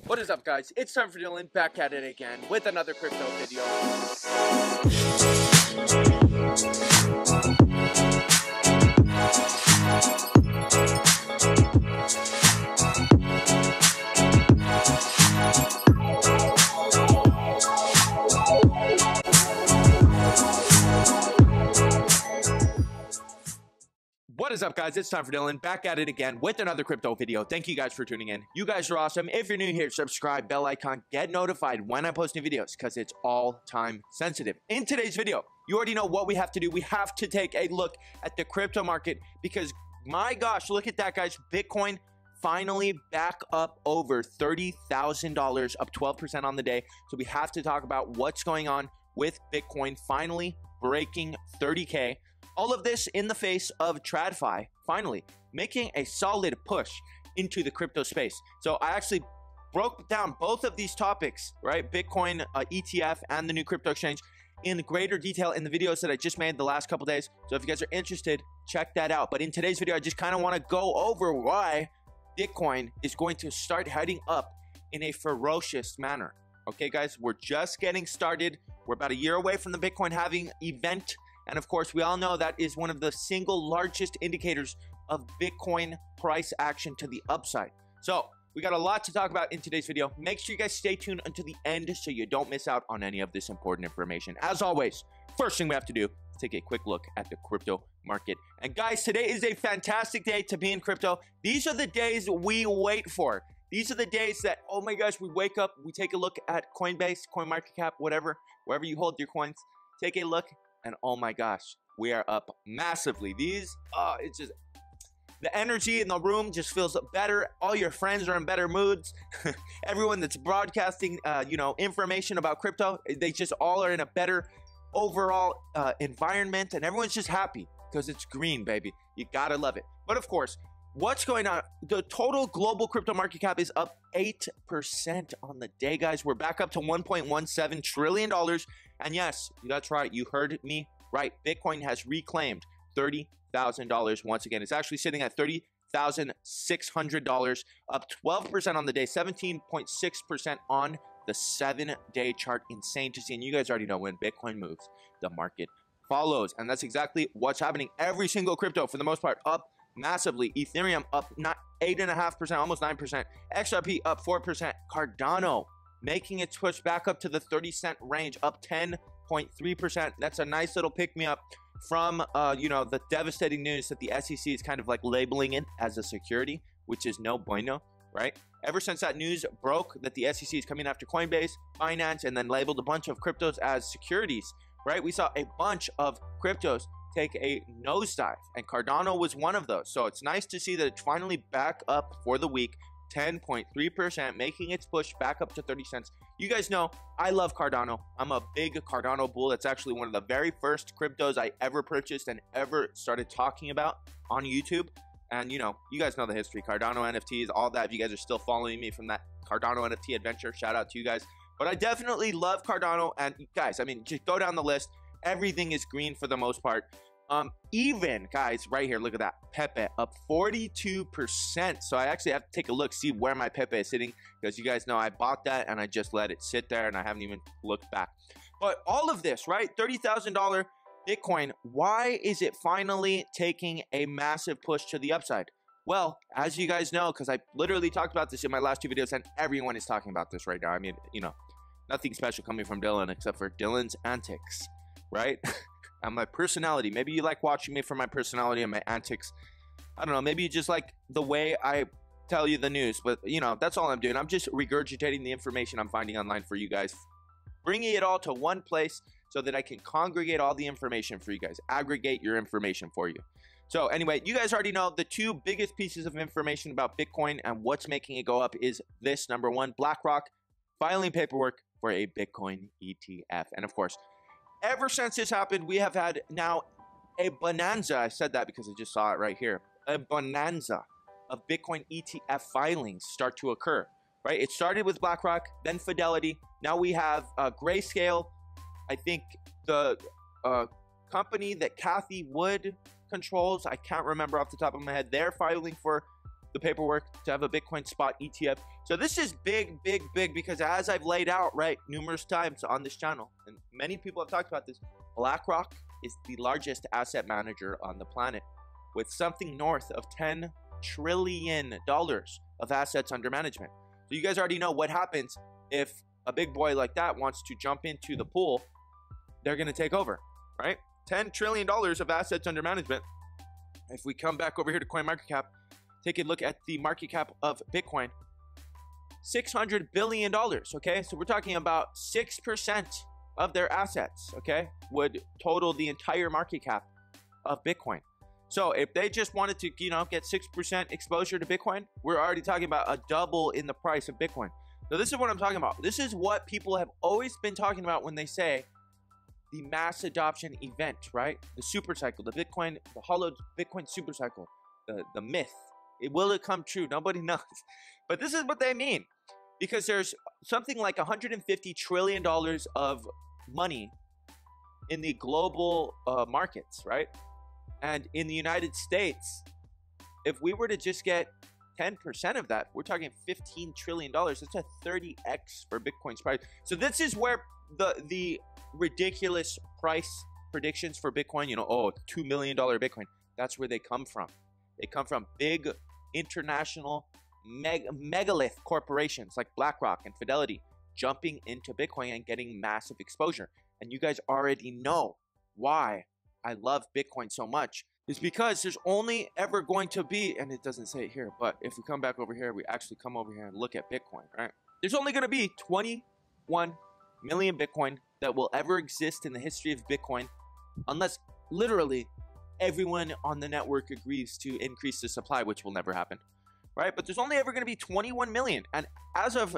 What is up, guys? It's TimeForDillon back at it again with another crypto video. What is up, guys? It's TimeForDillon back at it again with another crypto video. Thank you guys for tuning in. You guys are awesome. If you're new here, subscribe, bell icon, get notified when I post new videos because it's all time sensitive. In today's video, you already know what we have to do. We have to take a look at the crypto market because, my gosh, look at that, guys. Bitcoin finally back up over $30,000, up 12% on the day. So we have to talk about what's going on with Bitcoin finally breaking 30K. All of this in the face of TradFi finally making a solid push into the crypto space. So I actually broke down both of these topics, right? Bitcoin ETF and the new crypto exchange in greater detail in the videos that I just made the last couple days. So if you guys are interested, check that out. But in today's video, I just kind of want to go over why Bitcoin is going to start heading up in a ferocious manner. Okay, guys, we're just getting started. We're about a year away from the Bitcoin halving event. And of course, we all know that is one of the single largest indicators of Bitcoin price action to the upside. So we got a lot to talk about in today's video. Make sure you guys stay tuned until the end so you don't miss out on any of this important information. As always, first thing we have to do is take a quick look at the crypto market. And guys, today is a fantastic day to be in crypto. These are the days we wait for. These are the days that, oh my gosh, we wake up, we take a look at Coinbase, CoinMarketCap, whatever, wherever you hold your coins, take a look. And oh my gosh, we are up massively. It's just, the energy in the room just feels better. All your friends are in better moods. Everyone that's broadcasting, information about crypto, they just all are in a better overall environment. And everyone's just happy because it's green, baby. You gotta love it. But of course, what's going on? The total global crypto market cap is up 8% on the day, guys. We're back up to $1.17 trillion. And yes, that's right. You heard me right. Bitcoin has reclaimed $30,000 once again. It's actually sitting at $30,600, up 12% on the day, 17.6% on the 7-day chart. Insane to see. And you guys already know when Bitcoin moves, the market follows. And that's exactly what's happening. Every single crypto, for the most part, up massively. Ethereum up 8.5%, almost 9%. XRP up 4%. Cardano making its push back up to the 30-cent range, up 10.3%. That's a nice little pick-me-up from, the devastating news that the SEC is kind of like labeling it as a security, which is no bueno, right? Ever since that news broke that the SEC is coming after Coinbase, Binance, and then labeled a bunch of cryptos as securities, right? We saw a bunch of cryptos take a nosedive, and Cardano was one of those. So it's nice to see that it's finally back up for the week, 10.3%, making its push back up to 30 cents. You guys know I love Cardano. I'm a big Cardano bull. That's actually one of the very first cryptos I ever purchased and ever started talking about on YouTube. And you guys know the history, Cardano NFTs, all that. If you guys are still following me from that Cardano NFT adventure, shout out to you guys. But I definitely love Cardano. And guys, I mean, just go down the list. Everything is green for the most part. Even guys, right here, look at that, Pepe up 42%. So I actually have to take a look, see where my Pepe is sitting, because you guys know I bought that and I just let it sit there and I haven't even looked back. But all of this, right, $30,000 Bitcoin, why is it finally taking a massive push to the upside? Well, as you guys know, because I literally talked about this in my last two videos and everyone is talking about this right now. I mean, nothing special coming from Dylan except for Dylan's antics, right? And my personality. Maybe you like watching me for my personality and my antics. I don't know. Maybe you just like the way I tell you the news. But, that's all I'm doing. I'm just regurgitating the information I'm finding online for you guys. Bringing it all to one place so that I can congregate all the information for you guys. Aggregate your information for you. So anyway, you guys already know the two biggest pieces of information about Bitcoin and what's making it go up is this. Number one, BlackRock filing paperwork for a Bitcoin ETF. And of course, ever since this happened, we have had now a bonanza. I said that because I just saw it right here. A bonanza of Bitcoin ETF filings start to occur, right? It started with BlackRock, then Fidelity. Now we have Grayscale. I think the company that Kathy Wood controls, I can't remember off the top of my head, they're filing for the paperwork to have a Bitcoin spot ETF. So this is big, big, big, because as I've laid out, right, numerous times on this channel, and many people have talked about this, BlackRock is the largest asset manager on the planet with something north of $10 trillion of assets under management. So you guys already know what happens if a big boy like that wants to jump into the pool. They're going to take over, right? $10 trillion of assets under management. If we come back over here to CoinMarketCap, take a look at the market cap of Bitcoin, $600 billion, okay? So we're talking about 6% of their assets, okay, would total the entire market cap of Bitcoin. So if they just wanted to, you know, get 6% exposure to Bitcoin, we're already talking about a double in the price of Bitcoin. So this is what I'm talking about. This is what people have always been talking about when they say the mass adoption event, right? The super cycle, the Bitcoin, the hollowed Bitcoin super cycle, the myth. Will it come true? Nobody knows. But this is what they mean, because there's something like $150 trillion of money in the global markets, right? And in the United States, if we were to just get 10% of that, we're talking $15 trillion. That's a 30x for Bitcoin's price. So this is where the ridiculous price predictions for Bitcoin, you know, oh, $2 million Bitcoin, that's where they come from. They come from big international megalith corporations like BlackRock and Fidelity jumping into Bitcoin and getting massive exposure. And you guys already know why I love Bitcoin so much, is because there's only ever going to be, and it doesn't say it here, but if we come back over here, we actually come over here and look at Bitcoin, right? There's only going to be 21 million Bitcoin that will ever exist in the history of Bitcoin, unless literally everyone on the network agrees to increase the supply, which will never happen, right? But there's only ever going to be 21 million. And as of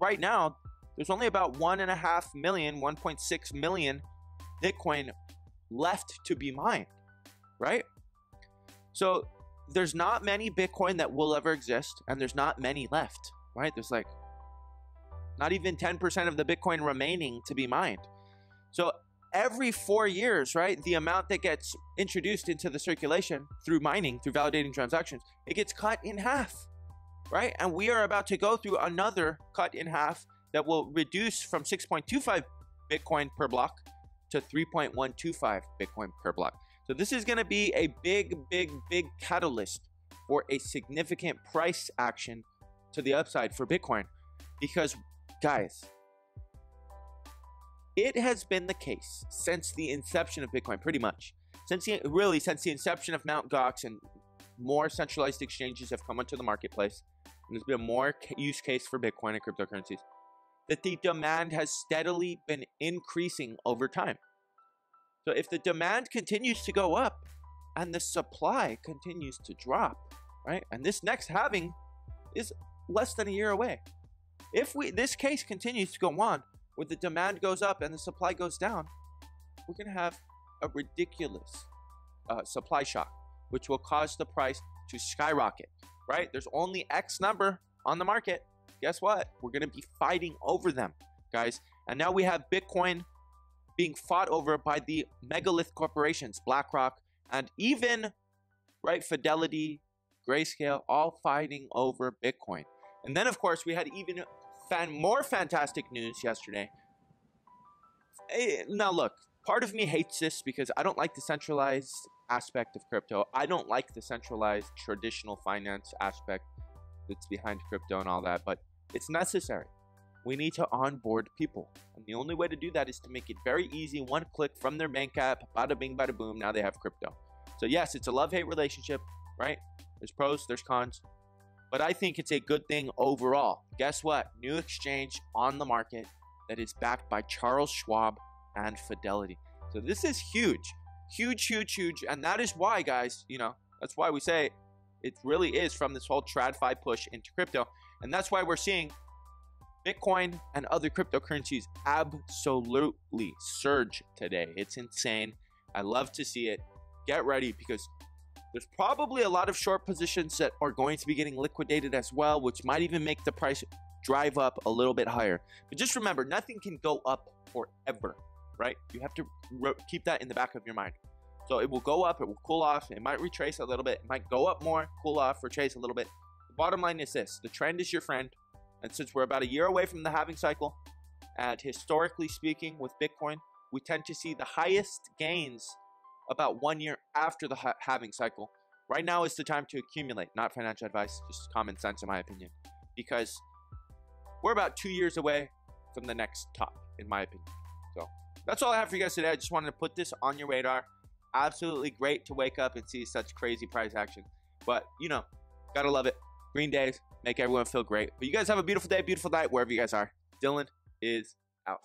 right now, there's only about 1.5 million, 1.6 million Bitcoin left to be mined, right? So there's not many Bitcoin that will ever exist, and there's not many left, right? There's like not even 10% of the Bitcoin remaining to be mined. So every 4 years, right, the amount that gets introduced into the circulation through mining, through validating transactions, it gets cut in half, right? And we are about to go through another cut in half that will reduce from 6.25 Bitcoin per block to 3.125 Bitcoin per block. So this is going to be a big, big, big catalyst for a significant price action to the upside for Bitcoin. Because, guys, it has been the case since the inception of Bitcoin, pretty much. Since the inception of Mt. Gox, and more centralized exchanges have come onto the marketplace, and there's been more use case for Bitcoin and cryptocurrencies, that the demand has steadily been increasing over time. So if the demand continues to go up and the supply continues to drop, right? And this next halving is less than a year away. If this case continues to go on, where the demand goes up and the supply goes down, we're going to have a ridiculous supply shock, which will cause the price to skyrocket, right? There's only X number on the market. Guess what? We're going to be fighting over them, guys. And now we have Bitcoin being fought over by the megalith corporations, BlackRock, and even, right, Fidelity, Grayscale, all fighting over Bitcoin. And then, of course, we had even more fantastic news yesterday. Now, look, part of me hates this because I don't like the centralized aspect of crypto. I don't like the centralized traditional finance aspect that's behind crypto and all that, but it's necessary. We need to onboard people. And the only way to do that is to make it very easy. One click from their bank app, bada bing, bada boom, now they have crypto. So yes, it's a love-hate relationship, right? There's pros, there's cons. But I think it's a good thing overall. Guess what? New exchange on the market that is backed by Charles Schwab and Fidelity. So this is huge. Huge, huge, huge. And that is why, guys, you know, that's why we say it really is from this whole TradFi push into crypto. And that's why we're seeing Bitcoin and other cryptocurrencies absolutely surge today. It's insane. I love to see it. Get ready, because there's probably a lot of short positions that are going to be getting liquidated as well, which might even make the price drive up a little bit higher. But just remember, nothing can go up forever, right? You have to keep that in the back of your mind. So it will go up, it will cool off, it might retrace a little bit, it might go up more, cool off, retrace a little bit. bottom line is this: the trend is your friend. And since we're about a year away from the halving cycle, and historically speaking with Bitcoin, we tend to see the highest gains about 1 year after the halving cycle. Right now is the time to accumulate, not financial advice, just common sense in my opinion, because we're about 2 years away from the next top, in my opinion. So that's all I have for you guys today. I just wanted to put this on your radar. Absolutely great to wake up and see such crazy price action. But, you know, gotta love it. Green days make everyone feel great. But you guys have a beautiful day, beautiful night, wherever you guys are. Dylan is out.